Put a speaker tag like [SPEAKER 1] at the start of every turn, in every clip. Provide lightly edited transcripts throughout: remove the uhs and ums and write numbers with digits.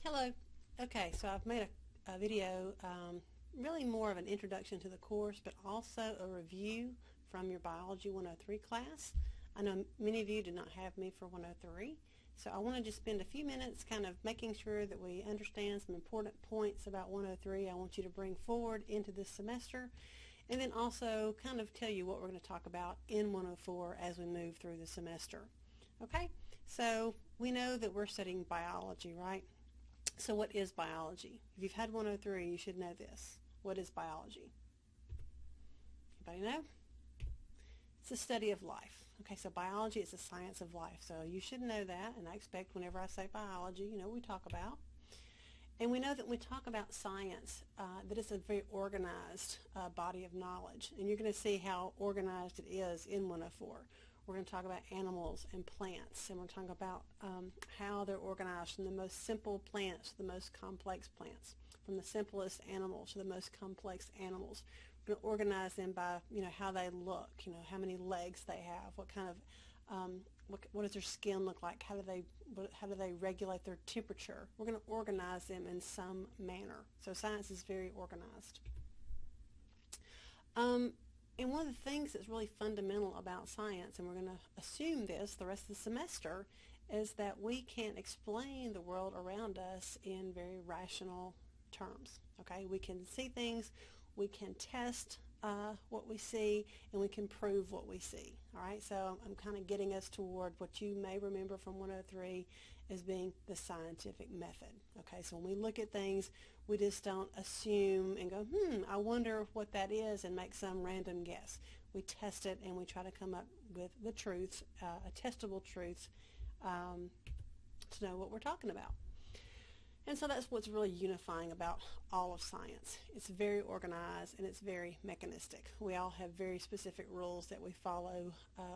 [SPEAKER 1] Hello. Okay, so I've made a video really more of an introduction to the course, but also a review from your Biology 103 class. I know many of you did not have me for 103, so I want to just spend a few minutes kind of making sure that we understand some important points about 103 I want you to bring forward into this semester, and then also kind of tell you what we're going to talk about in 104 as we move through the semester. Okay, so we know that we're studying biology, right? So what is biology? If you've had 103, you should know this. What is biology? Anybody know? It's the study of life. Okay, so biology is the science of life. So you should know that, and I expect whenever I say biology, you know what we talk about. And we know that when we talk about science, that it's a very organized body of knowledge. And you're going to see how organized it is in 104. We're going to talk about animals and plants, and we're talking about how they're organized from the most simple plants to the most complex plants, from the simplest animals to the most complex animals. We're going to organize them by, how they look, how many legs they have, what kind of, what does their skin look like, how do they regulate their temperature. We're going to organize them in some manner. So science is very organized. And one of the things that's really fundamental about science, and we're going to assume this the rest of the semester, is that we can explain the world around us in very rational terms. Okay, we can see things, we can test what we see, and we can prove what we see. All right, so I'm kind of getting us toward what you may remember from 103 as being the scientific method. Okay, so when we look at things, we just don't assume and go, I wonder what that is, and make some random guess. We test it and we try to come up with the truth, a testable truth, to know what we're talking about. And so that's what's really unifying about all of science. It's very organized and it's very mechanistic. We all have very specific rules that we follow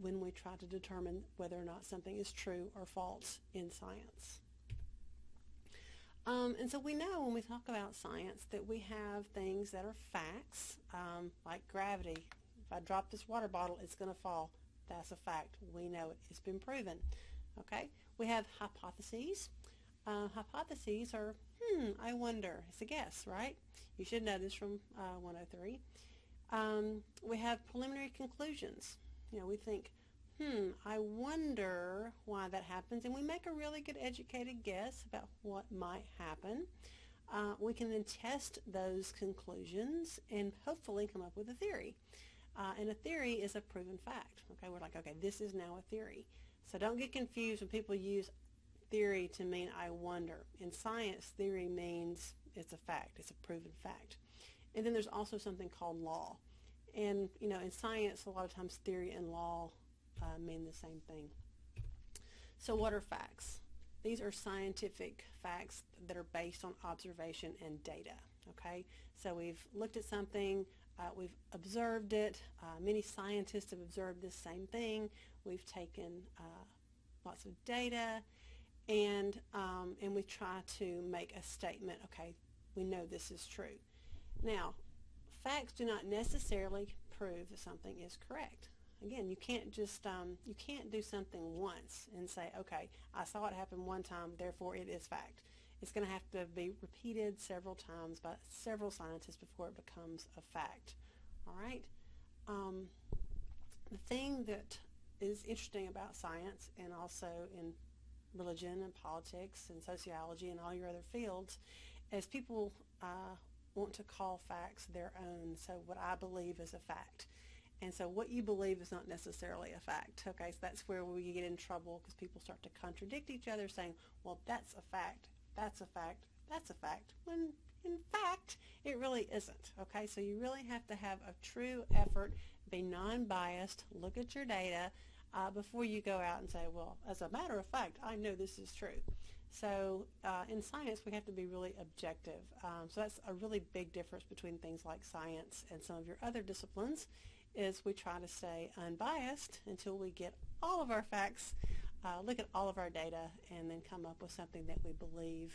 [SPEAKER 1] when we try to determine whether or not something is true or false in science. And so we know when we talk about science that we have things that are facts, like gravity. If I drop this water bottle, it's going to fall. That's a fact. We know it. It's been proven. Okay? We have hypotheses. Hypotheses are, I wonder. It's a guess, right? You should know this from 103. We have preliminary conclusions. We think, I wonder why that happens, and we make a really good educated guess about what might happen. We can then test those conclusions and hopefully come up with a theory. And a theory is a proven fact. Okay, we're like, okay, this is now a theory. So don't get confused when people use theory to mean I wonder. In science, theory means it's a fact. It's a proven fact. And then there's also something called law. And, in science, a lot of times theory and law mean the same thing. So what are facts? These are scientific facts that are based on observation and data. Okay? So we've looked at something, we've observed it. Many scientists have observed this same thing. We've taken lots of data, and we try to make a statement. Okay, we know this is true. Now, facts do not necessarily prove that something is correct. Again, you can't just you can't do something once and say, okay, I saw it happen one time, therefore it is fact. It's going to have to be repeated several times by several scientists before it becomes a fact. All right. The thing that is interesting about science, and also in religion and politics and sociology and all your other fields, is people want to call facts their own. So what I believe is a fact. And so what you believe is not necessarily a fact. Okay, so that's where we get in trouble, because people start to contradict each other, saying, well, that's a fact, that's a fact, that's a fact, when in fact it really isn't. Okay, so you really have to have a true effort, be non-biased, look at your data before you go out and say, well, as a matter of fact, I know this is true. So in science, we have to be really objective. So that's a really big difference between things like science and some of your other disciplines, is we try to stay unbiased until we get all of our facts, look at all of our data, and then come up with something that we believe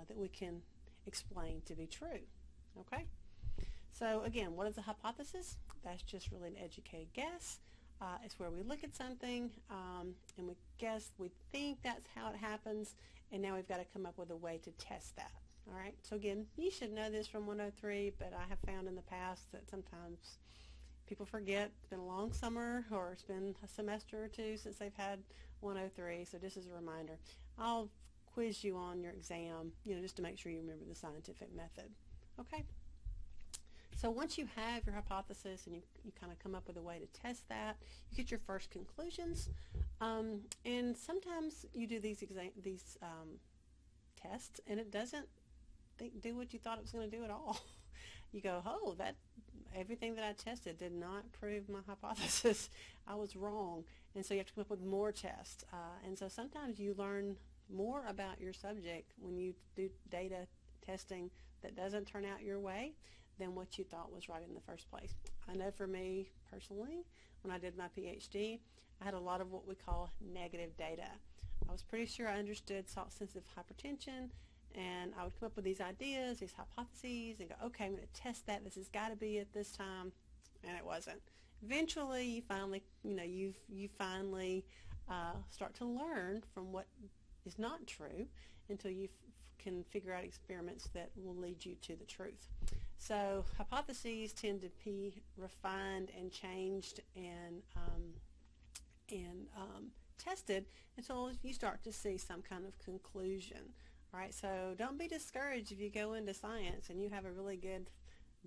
[SPEAKER 1] that we can explain to be true. Okay? So again, what is a hypothesis? That's just really an educated guess. It's where we look at something and we guess, we think that's how it happens, and now we've got to come up with a way to test that. All right, so again, you should know this from 103, but I have found in the past that sometimes people forget. It's been a long summer, or it's been a semester or two since they've had 103, so just as a reminder. I'll quiz you on your exam, just to make sure you remember the scientific method. Okay? So once you have your hypothesis and you kind of come up with a way to test that, you get your first conclusions, and sometimes you do these tests and it doesn't do what you thought it was going to do at all. You go, oh, everything that I tested did not prove my hypothesis. I was wrong. And so you have to come up with more tests. And so sometimes you learn more about your subject when you do data testing that doesn't turn out your way than what you thought was right in the first place. I know for me personally, when I did my PhD, I had a lot of what we call negative data. I was pretty sure I understood salt-sensitive hypertension, and I would come up with these ideas, these hypotheses, and go, okay, I'm going to test that. This has got to be it this time, and it wasn't. Eventually, you finally, you finally start to learn from what is not true until you can figure out experiments that will lead you to the truth. So hypotheses tend to be refined and changed and tested until you start to see some kind of conclusion. All right, so don't be discouraged if you go into science and you have a really good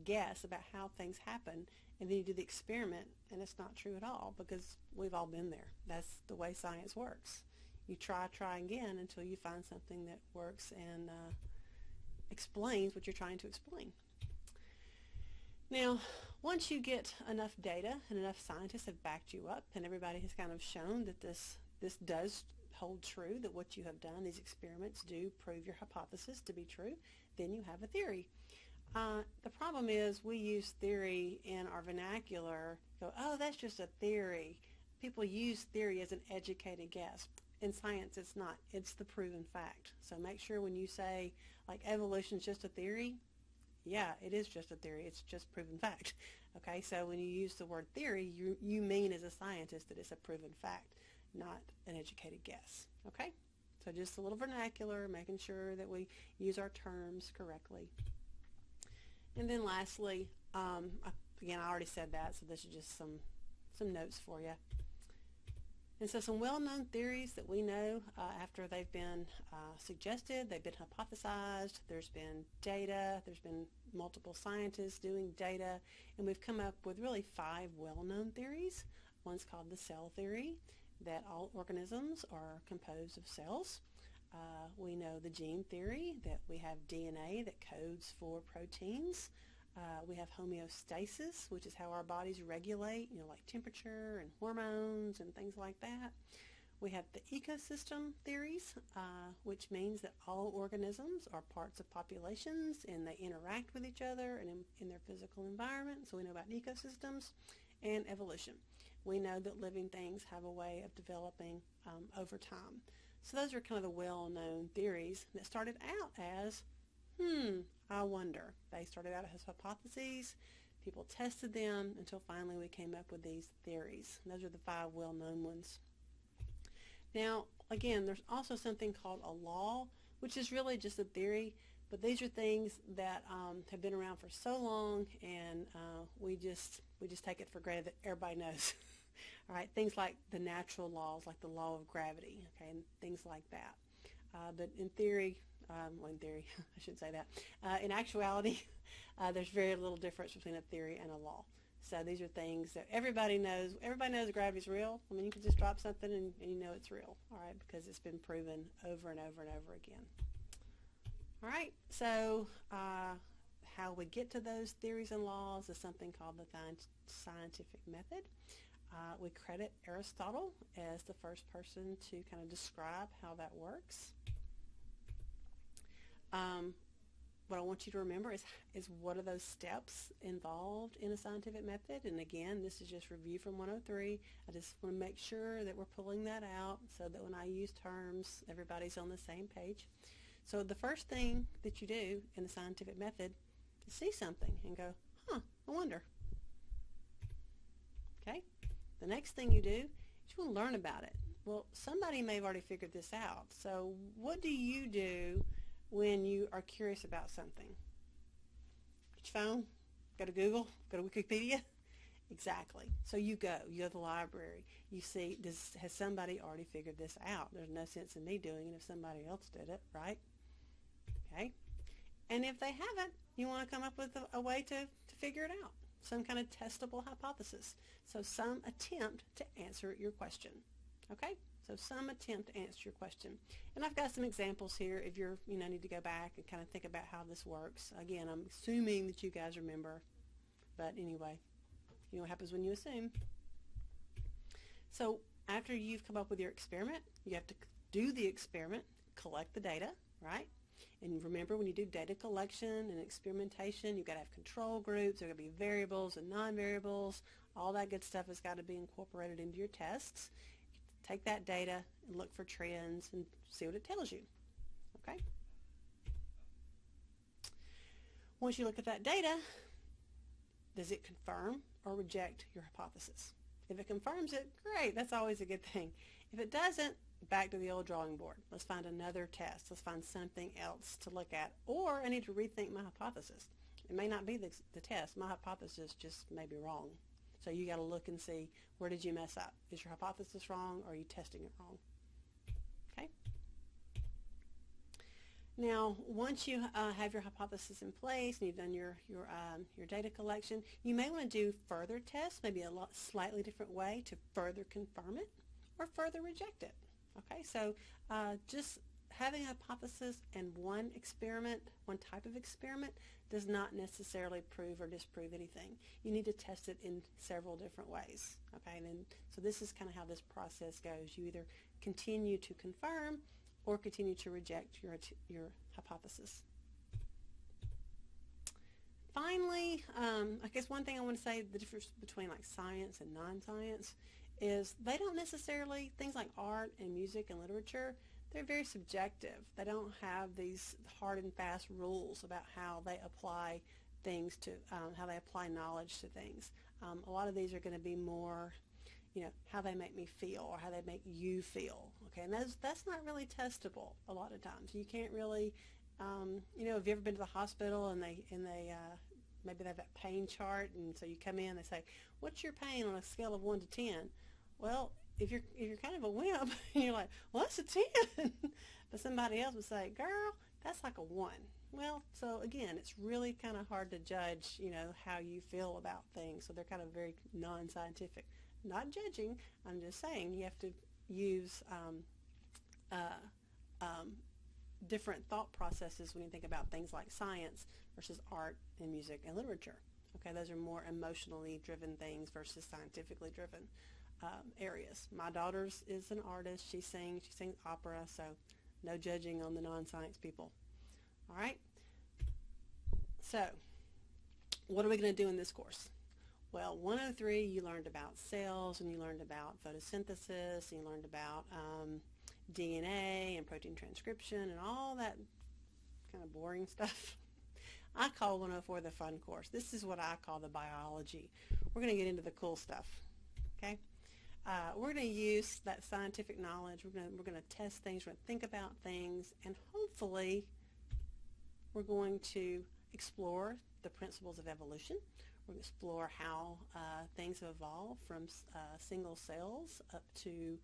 [SPEAKER 1] guess about how things happen, and then you do the experiment and it's not true at all, because we've all been there. That's the way science works. You try again until you find something that works and explains what you're trying to explain. Now, once you get enough data and enough scientists have backed you up and everybody has kind of shown that this does hold true, that what you have done, these experiments do prove your hypothesis to be true, then you have a theory. The problem is we use theory in our vernacular, go, oh, that's just a theory. People use theory as an educated guess. In science, it's not. It's the proven fact. So make sure when you say, like, evolution is just a theory, yeah, it is just a theory. It's just proven fact. Okay, so when you use the word theory, you mean as a scientist that it's a proven fact, not an educated guess. Okay, so just a little vernacular, making sure that we use our terms correctly. And then lastly, again, I already said that, so this is just some notes for you. And so some well-known theories that we know after they've been suggested, they've been hypothesized, there's been data, there's been multiple scientists doing data, and we've come up with really 5 well-known theories. One's called the cell theory, that all organisms are composed of cells. We know the gene theory, that we have DNA that codes for proteins. We have homeostasis, which is how our bodies regulate, like temperature and hormones and things like that. We have the ecosystem theories, which means that all organisms are parts of populations and they interact with each other and in their physical environment. So we know about ecosystems. And evolution. We know that living things have a way of developing over time. So those are kind of the well-known theories that started out as, I wonder. They started out as hypotheses. People tested them until finally we came up with these theories. And those are the 5 well-known ones. Now, again, there's also something called a law, which is really just a theory, but these are things that have been around for so long, and we just take it for granted that everybody knows. All right, things like the natural laws, like the law of gravity, okay, and things like that. But in theory, I shouldn't say that. In actuality, there's very little difference between a theory and a law. So these are things that everybody knows. Everybody knows gravity's real. I mean, you can just drop something and you know it's real, all right, because it's been proven over and over and over again. All right, so how we get to those theories and laws is something called the scientific method. We credit Aristotle as the first person to kind of describe how that works. What I want you to remember is what are those steps involved in a scientific method. And again, this is just review from 103. I just want to make sure that we're pulling that out so that when I use terms, everybody's on the same page. So the first thing that you do in the scientific method is see something and go, I wonder. Okay? The next thing you do is you want to learn about it. Well, somebody may have already figured this out. So what do you do when you are curious about something? Get your phone, go to Google, go to Wikipedia. Exactly. So you go to the library. You see, has somebody already figured this out? There's no sense in me doing it if somebody else did it, right? Okay. And if they haven't, you want to come up with a way to figure it out, some kind of testable hypothesis. So some attempt to answer your question. Okay? So some attempt to answer your question. And I've got some examples here if you're, need to go back and kind of think about how this works. Again, I'm assuming that you guys remember, but anyway, you know what happens when you assume. So after you've come up with your experiment, you have to do the experiment, collect the data, right? And remember, when you do data collection and experimentation, you've got to have control groups. There are going to be variables and non-variables. All that good stuff has got to be incorporated into your tests. Take that data and look for trends and see what it tells you. Okay? Once you look at that data, does it confirm or reject your hypothesis? If it confirms it, great. That's always a good thing. If it doesn't, back to the old drawing board. Let's find another test. Let's find something else to look at. Or I need to rethink my hypothesis. It may not be the test. My hypothesis just may be wrong. So you got to look and see, where did you mess up? Is your hypothesis wrong, or are you testing it wrong? Okay. Now, once you have your hypothesis in place and you've done your data collection, you may want to do further tests, maybe a slightly different way to further confirm it or further reject it. Okay, so just having a hypothesis and one type of experiment does not necessarily prove or disprove anything. You need to test it in several different ways. Okay, and then, so this is kind of how this process goes. You either continue to confirm or continue to reject your hypothesis. Finally, I guess one thing I want to say, the difference between like science and non-science is they don't necessarily, things like art and music and literature, they're very subjective. They don't have these hard and fast rules about how they apply things to, how they apply knowledge to things. A lot of these are going to be more, how they make me feel or how they make you feel. Okay, and that's not really testable a lot of times. You can't really, have you ever been to the hospital and they maybe they have that pain chart, and so you come in, they say, what's your pain on a scale of 1 to 10? Well, if you're kind of a wimp, and you're like, well, that's a 10. But somebody else would say, girl, that's like a 1. Well, so again, it's really kind of hard to judge, how you feel about things. So they're kind of very non-scientific. Not judging, I'm just saying you have to use different thought processes when you think about things like science versus art and music and literature. Okay, those are more emotionally driven things versus scientifically driven areas. My daughter is an artist. She sings opera, so no judging on the non-science people. All right. So what are we going to do in this course? Well, 103, you learned about cells, and you learned about photosynthesis, and you learned about DNA and protein transcription and all that kind of boring stuff. I call 104 the fun course. This is what I call the biology. We're going to get into the cool stuff. Okay? We're going to use that scientific knowledge. We're going to test things. We're going to think about things, and hopefully we're going to explore the principles of evolution. We're going to explore how things have evolved from single cells up to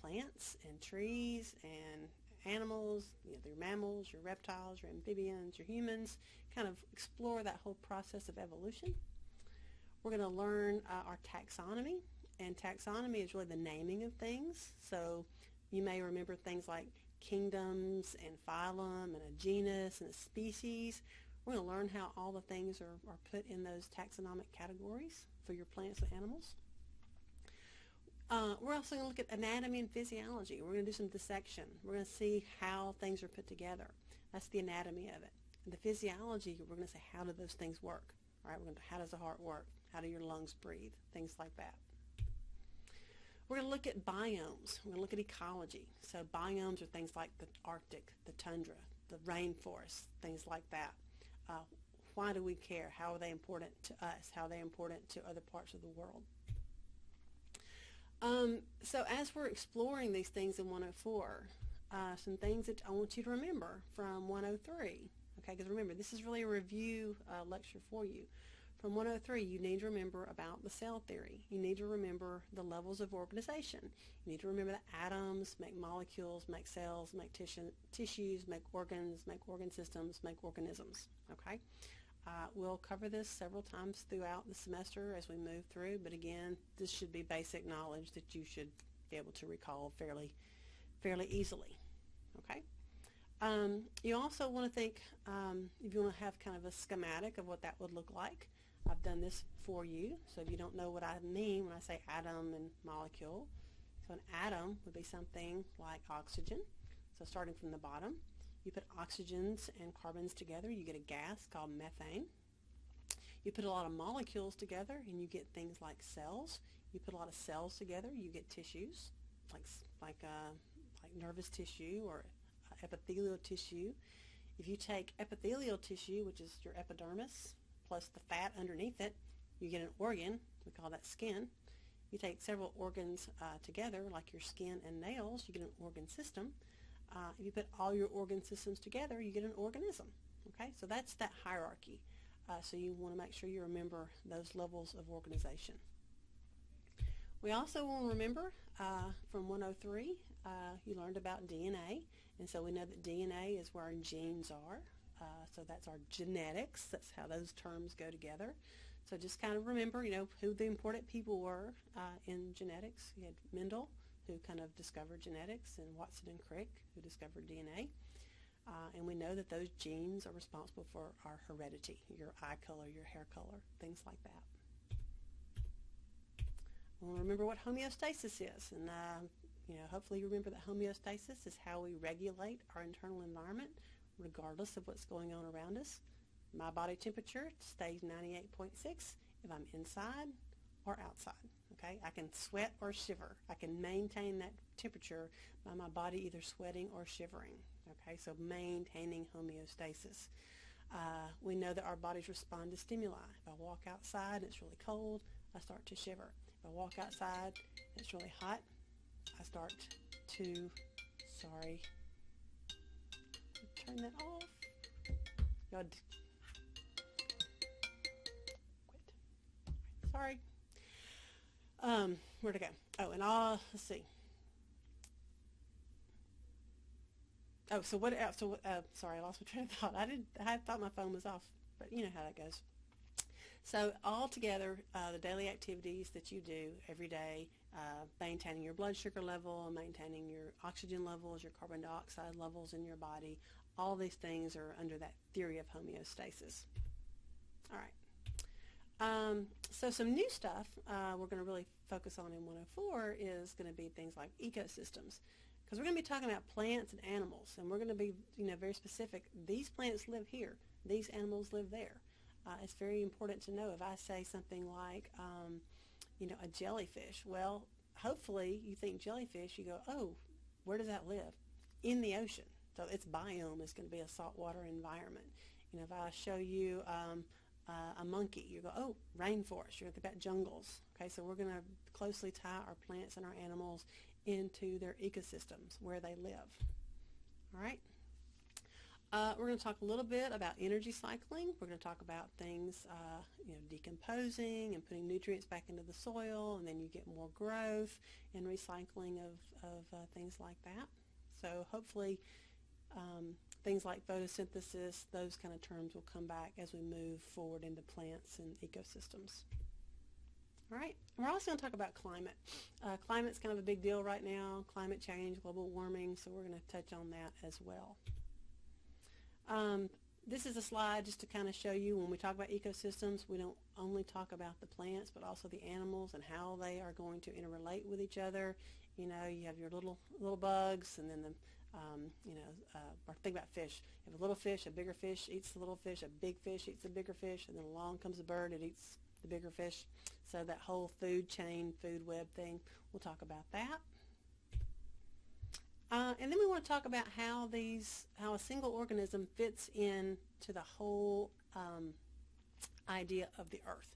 [SPEAKER 1] plants and trees and animals, your mammals, your reptiles, your amphibians, your humans, kind of explore that whole process of evolution. We're going to learn our taxonomy, and taxonomy is really the naming of things. So you may remember things like kingdoms and phylum and a genus and a species. We're going to learn how all the things are put in those taxonomic categories for your plants and animals. We're also going to look at anatomy and physiology. We're going to do some dissection. We're going to see how things are put together. That's the anatomy of it. And the physiology, we're going to say, how do those things work? All right, how does the heart work? How do your lungs breathe? Things like that. We're going to look at biomes. We're going to look at ecology. So biomes are things like the Arctic, the tundra, the rainforest, things like that. Why do we care? How are they important to us? How are they important to other parts of the world? So as we're exploring these things in 104, some things that I want you to remember from 103. Okay, because remember, this is really a review lecture for you. From 103, you need to remember about the cell theory. You need to remember the levels of organization. You need to remember that atoms make molecules, make cells, make tissues, make organs, make organ systems, make organisms. Okay? We'll cover this several times throughout the semester as we move through, but again, this should be basic knowledge that you should be able to recall fairly easily. Okay? You also want to think, if you want to have kind of a schematic of what that would look like, I've done this for you, so if you don't know what I mean when I say atom and molecule, so an atom would be something like oxygen. So starting from the bottom, you put oxygens and carbons together, you get a gas called methane. You put a lot of molecules together and you get things like cells. You put a lot of cells together, you get tissues, like nervous tissue or epithelial tissue. If you take epithelial tissue, which is your epidermis, plus the fat underneath it, you get an organ. We call that skin. You take several organs together, like your skin and nails, you get an organ system. If you put all your organ systems together, you get an organism. Okay, so that's that hierarchy. So you want to make sure you remember those levels of organization. We also want to remember from 103, you learned about DNA, and so we know that DNA is where our genes are. So that's our genetics. That's how those terms go together. So just kind of remember, who the important people were in genetics. You had Mendel, who kind of discovered genetics, and Watson and Crick, who discovered DNA. And we know that those genes are responsible for our heredity, your eye color, your hair color, things like that. We'll remember what homeostasis is, and hopefully you remember that homeostasis is how we regulate our internal environment regardless of what's going on around us. My body temperature stays 98.6 if I'm inside or outside. Okay, I can sweat or shiver. I can maintain that temperature by my body either sweating or shivering. Okay, so maintaining homeostasis. We know that our bodies respond to stimuli. If I walk outside and it's really cold, I start to shiver. If I walk outside and it's really hot, I start to, turn that off. Y'all quit. Sorry. Where'd it go? Oh, and let's see. Oh, so what else? Sorry, I lost my train of thought. I thought my phone was off, but you know how that goes. So all together, the daily activities that you do every day, maintaining your blood sugar level, maintaining your oxygen levels, your carbon dioxide levels in your body, all these things are under that theory of homeostasis. All right. So some new stuff we're going to really focus on in 104 is going to be things like ecosystems. Because we're going to be talking about plants and animals, and we're going to be, very specific. These plants live here. These animals live there. It's very important to know if I say something like, a jellyfish. Well, hopefully you think jellyfish, you go, oh, where does that live? In the ocean. So its biome is going to be a saltwater environment. If I show you a monkey, you go, oh, rainforest. You're thinking about jungles. Okay, so we're going to closely tie our plants and our animals into their ecosystems where they live. All right. We're going to talk a little bit about energy cycling. We're going to talk about things, decomposing and putting nutrients back into the soil, and then you get more growth and recycling of things like that. So hopefully things like photosynthesis, those kind of terms will come back as we move forward into plants and ecosystems. All right, we're also going to talk about climate. Climate's kind of a big deal right now, climate change, global warming, so we're going to touch on that as well. This is a slide just to kind of show you when we talk about ecosystems, we don't only talk about the plants, but also the animals and how they are going to interrelate with each other. You have your little bugs, and then or think about fish. You have a little fish, a bigger fish eats the little fish, a big fish eats the bigger fish, and then along comes a bird, it eats the bigger fish. So that whole food chain, food web thing, we'll talk about that. And then we want to talk about how a single organism fits in to the whole idea of the earth.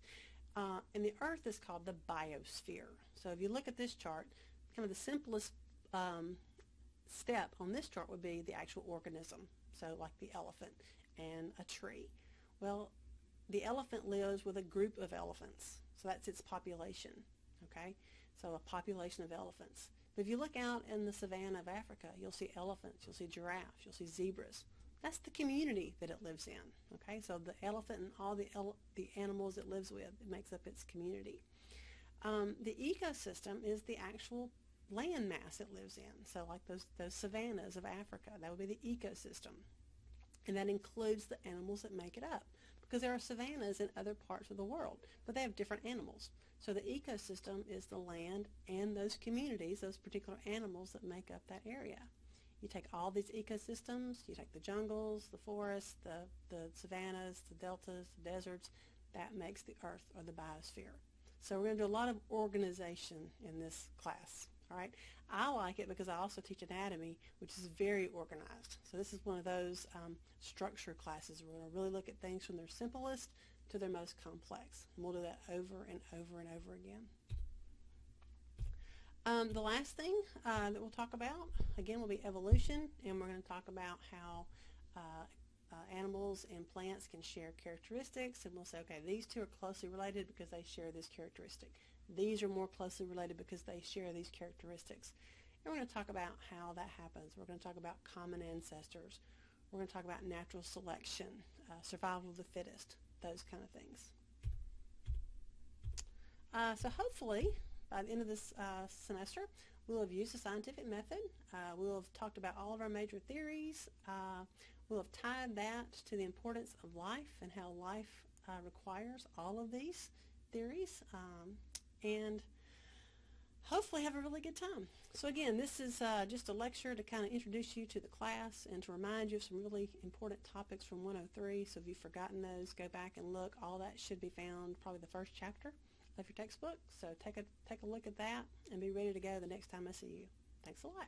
[SPEAKER 1] And the Earth is called the biosphere. So if you look at this chart, kind of the simplest step on this chart would be the actual organism. So like the elephant and a tree. Well, the elephant lives with a group of elephants. So that's its population. Okay? So a population of elephants. But if you look out in the savanna of Africa, you'll see elephants, you'll see giraffes, you'll see zebras. That's the community that it lives in. Okay, so the elephant and all the animals it lives with, it makes up its community. The ecosystem is the actual land mass it lives in. So like those savannas of Africa, that would be the ecosystem. And that includes the animals that make it up. Because there are savannas in other parts of the world, but they have different animals. So the ecosystem is the land and those communities, those particular animals that make up that area. You take all these ecosystems, you take the jungles, the forests, the savannas, the deltas, the deserts, that makes the Earth or the biosphere. So we're going to do a lot of organization in this class. All right. I like it because I also teach anatomy, which is very organized. So this is one of those structure classes. We're going to really look at things from their simplest to their most complex. And we'll do that over and over and over again. The last thing that we'll talk about, again, will be evolution, and we're going to talk about how animals and plants can share characteristics, and we'll say, okay, these two are closely related because they share this characteristic. These are more closely related because they share these characteristics. And we're going to talk about how that happens. We're going to talk about common ancestors. We're going to talk about natural selection, survival of the fittest, those kind of things. So hopefully, by the end of this semester, we'll have used the scientific method. We'll have talked about all of our major theories. We'll have tied that to the importance of life and how life requires all of these theories. And hopefully have a really good time. So again, this is just a lecture to kind of introduce you to the class and to remind you of some really important topics from 103. So if you've forgotten those, go back and look. All that should be found probably the first chapter of your textbook. So take a look at that and be ready to go the next time I see you. Thanks a lot.